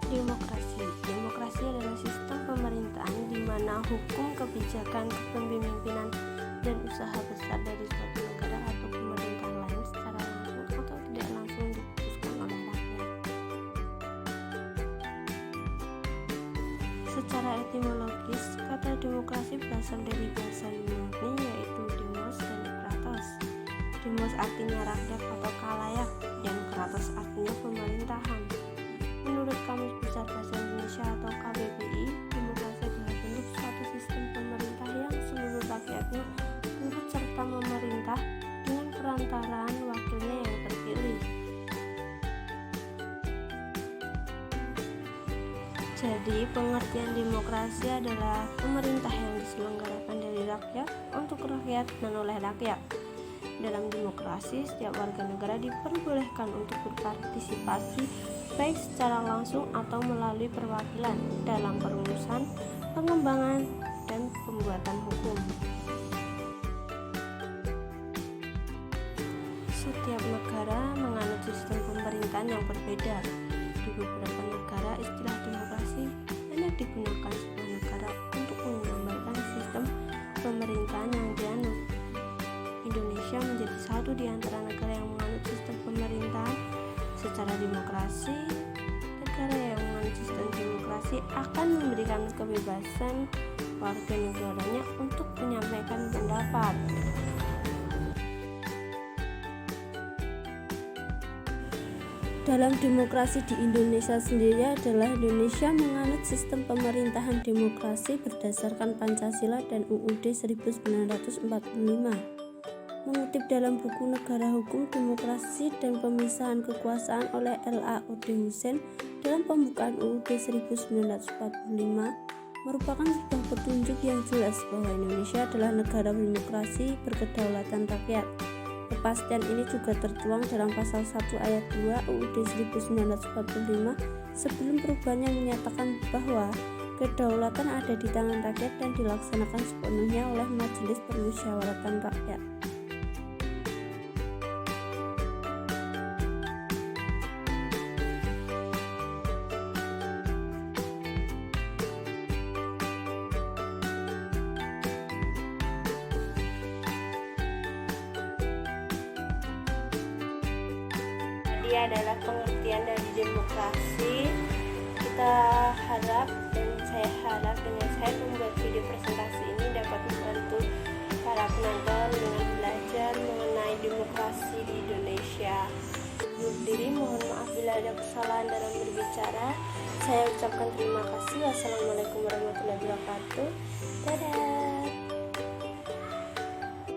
Demokrasi. Demokrasi adalah sistem pemerintahan di mana hukum, kebijakan, kepemimpinan, dan usaha besar dari suatu negara atau pemerintahan lain secara langsung atau tidak langsung diputuskan oleh rakyat. Secara etimologis, kata demokrasi berasal dari bahasa Yunani yaitu demos dan kratos. Demos artinya rakyat atau khalayak dan kratos artinya pemerintahan. Menurut Kamus Besar Bahasa Indonesia atau KBBI, demokrasi adalah bentuk suatu sistem pemerintah yang seluruh rakyatnya turut serta memerintah dengan perantaraan wakilnya yang terpilih. Jadi, pengertian demokrasi adalah pemerintah yang diselenggarakan dari rakyat, untuk rakyat, dan oleh rakyat. Dalam demokrasi, setiap warga negara diperbolehkan untuk berpartisipasi baik secara langsung atau melalui perwakilan dalam perumusan, pengembangan, dan pembuatan hukum. Setiap negara menganut sistem pemerintahan yang berbeda. Di beberapa negara, istilah demokrasi hanya digunakan sebuah negara untuk menggambarkan sistem pemerintahan yang dianut. Indonesia menjadi satu di antara negara yang menganut sistem pemerintahan secara demokrasi. Negara yang menganut sistem demokrasi akan memberikan kebebasan warga negaranya untuk menyampaikan pendapat. Dalam demokrasi di Indonesia sendiri adalah Indonesia menganut sistem pemerintahan demokrasi berdasarkan Pancasila dan UUD 1945. Mengutip dalam buku Negara Hukum, Demokrasi dan Pemisahan Kekuasaan oleh L.A.O.D. Husain dalam pembukaan UUD 1945 merupakan sebuah petunjuk yang jelas bahwa Indonesia adalah negara demokrasi berkedaulatan rakyat. Kepastian ini juga tertuang dalam pasal 1 ayat 2 UUD 1945 sebelum perubahannya menyatakan bahwa kedaulatan ada di tangan rakyat dan dilaksanakan sepenuhnya oleh Majelis Permusyawaratan Rakyat. Ini adalah pengertian dari demokrasi. Kita harap dan saya harap dengan saya membuat video presentasi ini dapat membantu para penonton dengan belajar mengenai demokrasi di Indonesia. Undur diri, mohon maaf bila ada kesalahan dalam berbicara. Saya ucapkan terima kasih. Wassalamualaikum warahmatullahi wabarakatuh. Dadah.